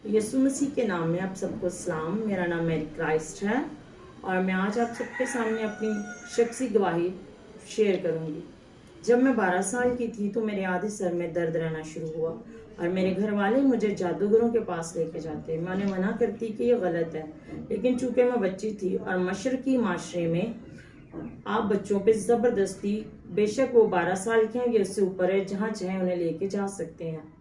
यीशु मसीह के नाम में आप सबको सलाम। मेरा नाम मैरी क्राइस्ट है और मैं आज आप सबके सामने अपनी शख्सी गवाही शेयर करूंगी। जब मैं 12 साल की थी तो मेरे आधे सर में दर्द रहना शुरू हुआ और मेरे घर वाले मुझे जादूगरों के पास लेके जाते। मैं उन्हें मना करती कि ये गलत है, लेकिन चूंकि मैं बच्ची थी और मशरकी माशरे में आप बच्चों पे ज़बरदस्ती, बेशक वो 12 साल के हैं या उससे ऊपर है, जहाँ चाहे उन्हें लेके जा सकते हैं,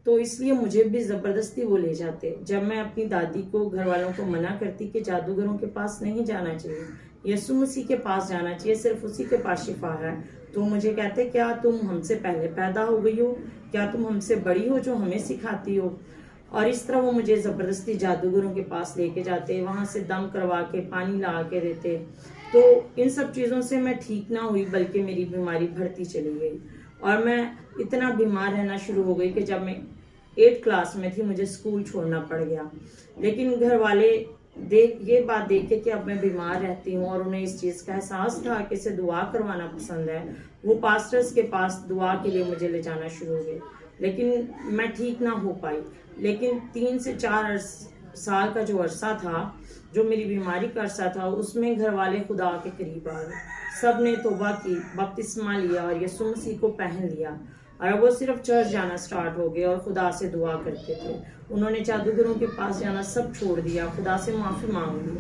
तो इसलिए मुझे भी ज़बरदस्ती वो ले जाते। जब मैं अपनी दादी को, घर वालों को मना करती कि जादूगरों के पास नहीं जाना चाहिए, यीशु मसीह के पास जाना चाहिए, सिर्फ उसी के पास शिफा है, तो मुझे कहते क्या तुम हमसे पहले पैदा हो गई हो, क्या तुम हमसे बड़ी हो जो हमें सिखाती हो। और इस तरह वो मुझे ज़बरदस्ती जादूगरों के पास लेके जाते, वहाँ से दम करवा के पानी ला के देते। तो इन सब चीज़ों से मैं ठीक ना हुई, बल्कि मेरी बीमारी बढ़ती चली गई और मैं इतना बीमार रहना शुरू हो गई कि जब मैं 8th क्लास में थी मुझे स्कूल छोड़ना पड़ गया। लेकिन घर वाले ये बात देख के कि अब मैं बीमार रहती हूँ और उन्हें इस चीज़ का एहसास था कि इसे दुआ करवाना पसंद है, वो पास्टर्स के पास दुआ के लिए मुझे ले जाना शुरू हो गए। लेकिन मैं ठीक ना हो पाई। लेकिन 3 से 4 साल का जो अरसा था, जो मेरी बीमारी का अरसा था, उसमें घर वाले खुदा के करीब आ गए। सब ने तौबा की, बपतिस्मा लिया और यीशु मसीह को पहन लिया और अब वो सिर्फ चर्च जाना स्टार्ट हो गए और खुदा से दुआ करते थे। उन्होंने जादूगरों के पास जाना सब छोड़ दिया, खुदा से माफ़ी मांग ली।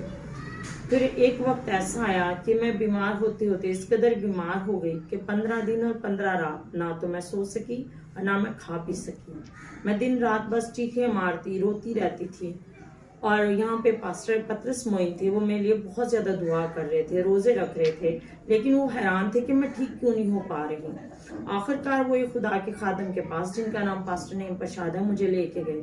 फिर एक वक्त ऐसा आया कि मैं बीमार होते होते इस कदर बीमार हो गई कि 15 दिन और 15 रात ना तो मैं सो सकी और ना मैं खा पी सकी। मैं दिन रात बस चीखें मारती, रोती रहती थी। और यहाँ पे पास्टर पतरस मोइन थे, वो मेरे लिए बहुत ज़्यादा दुआ कर रहे थे, रोज़े रख रहे थे, लेकिन वो हैरान थे कि मैं ठीक क्यों नहीं हो पा रही। आखिरकार वो एक खुदा के खादम के पास, जिनका नाम पास्टर नेम प्रसाद है, मुझे लेके गए।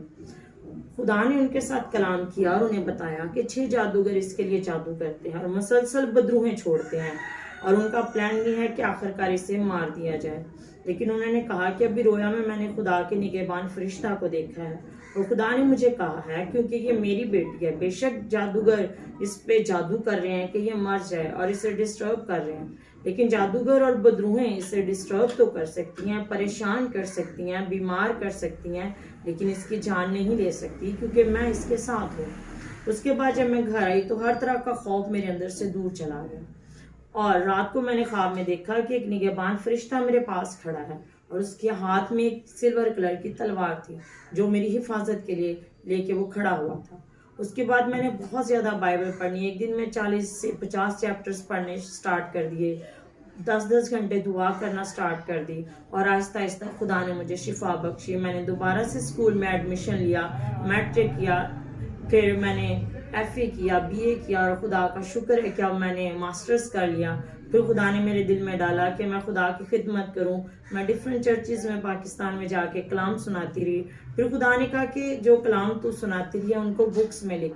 खुदा ने उनके साथ कलाम किया और उन्हें बताया कि 6 जादूगर इसके लिए जादू करते हैं और मुसलसल बदरूहें छोड़ते हैं और उनका प्लान ये है कि आखिरकार इसे मार दिया जाए। लेकिन उन्होंने कहा कि अभी रोया में मैंने खुदा के निगहबान फरिश्ता को देखा है और खुदा ने मुझे कहा है क्योंकि ये मेरी बेटी है, बेशक जादूगर इस पे जादू कर रहे हैं कि ये मर जाए और इसे डिस्टर्ब कर रहे हैं, लेकिन जादूगर और बदरूहें इसे डिस्टर्ब तो कर सकती हैं, परेशान कर सकती हैं, बीमार कर सकती हैं, लेकिन इसकी जान नहीं ले सकती क्योंकि मैं इसके साथ हूँ। उसके बाद जब मैं घर आई तो हर तरह का खौफ मेरे अंदर से दूर चला गया और रात को मैंने ख्वाब में देखा कि एक निगहबान फरिश्ता मेरे पास खड़ा है और उसके हाथ में एक सिल्वर कलर की तलवार थी जो मेरी हिफाजत के लिए लेके वो खड़ा हुआ था। उसके बाद मैंने बहुत ज़्यादा बाइबल पढ़नी, एक दिन में 40 से 50 चैप्टर्स पढ़ने स्टार्ट कर दिए, 10-10 घंटे दुआ करना स्टार्ट कर दी और आहिस्ता आहिस्ता खुदा ने मुझे शिफा बख्शी। मैंने दोबारा से स्कूल में एडमिशन लिया, मैट्रिक किया, फिर मैंने FA किया, BA किया और खुदा का शुक्र है कि अब मैंने मास्टर्स कर लिया। फिर खुदा ने मेरे दिल में डाला कि मैं खुदा की खिदमत करूं। मैं डिफरेंट चर्चेज़ में पाकिस्तान में जाके कलाम सुनाती रही। फिर खुदा ने कहा कि जो कलाम तू सुनाती रही है उनको बुक्स में लिख,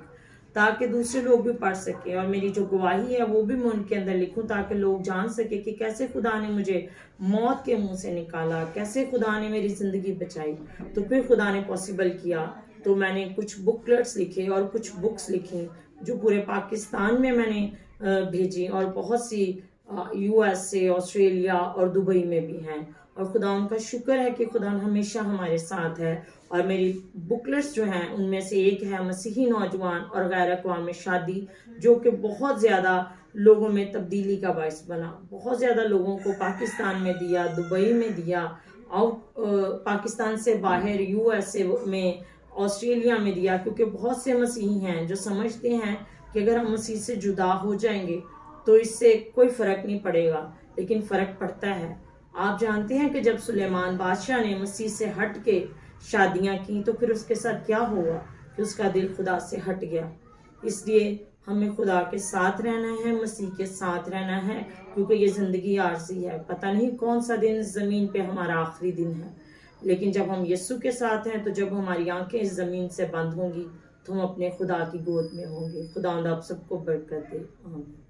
ताकि दूसरे लोग भी पढ़ सके और मेरी जो गवाही है वो भी मैं उनके अंदर लिखूं, ताकि लोग जान सके कि कैसे खुदा ने मुझे मौत के मुंह से निकाला, कैसे खुदा ने मेरी ज़िंदगी बचाई। तो फिर खुदा ने पॉसिबल किया, तो मैंने कुछ बुकलेट्स लिखे और कुछ बुक्स लिखी जो पूरे पाकिस्तान में मैंने भेजी और बहुत सी US से, ऑस्ट्रेलिया और दुबई में भी हैं। और खुदा उनका शुक्र है कि खुदा हमेशा हमारे साथ है। और मेरी बुकलेट्स जो हैं उनमें से एक है मसीही नौजवान और गैर अक़वामी शादी, जो कि बहुत ज़्यादा लोगों में तब्दीली का बायस बना, बहुत ज़्यादा लोगों को पाकिस्तान में दिया, दुबई में दिया, और पाकिस्तान से बाहर USA में, ऑस्ट्रेलिया में दिया, क्योंकि बहुत से मसीही हैं जो समझते हैं कि अगर हम मसीह से जुदा हो जाएंगे तो इससे कोई फ़र्क नहीं पड़ेगा, लेकिन फ़र्क पड़ता है। आप जानते हैं कि जब सुलेमान बादशाह ने मसीह से हट के शादियाँ की तो फिर उसके साथ क्या हुआ कि उसका दिल खुदा से हट गया। इसलिए हमें खुदा के साथ रहना है, मसीह के साथ रहना है, क्योंकि ये ज़िंदगी आर्जी है। पता नहीं कौन सा दिन ज़मीन पे हमारा आखिरी दिन है, लेकिन जब हम यीशु के साथ हैं, तो जब हमारी आंखें इस ज़मीन से बंद होंगी तो हम अपने खुदा की गोद में होंगे। खुदा आप सबको बरकत दे। आमीन।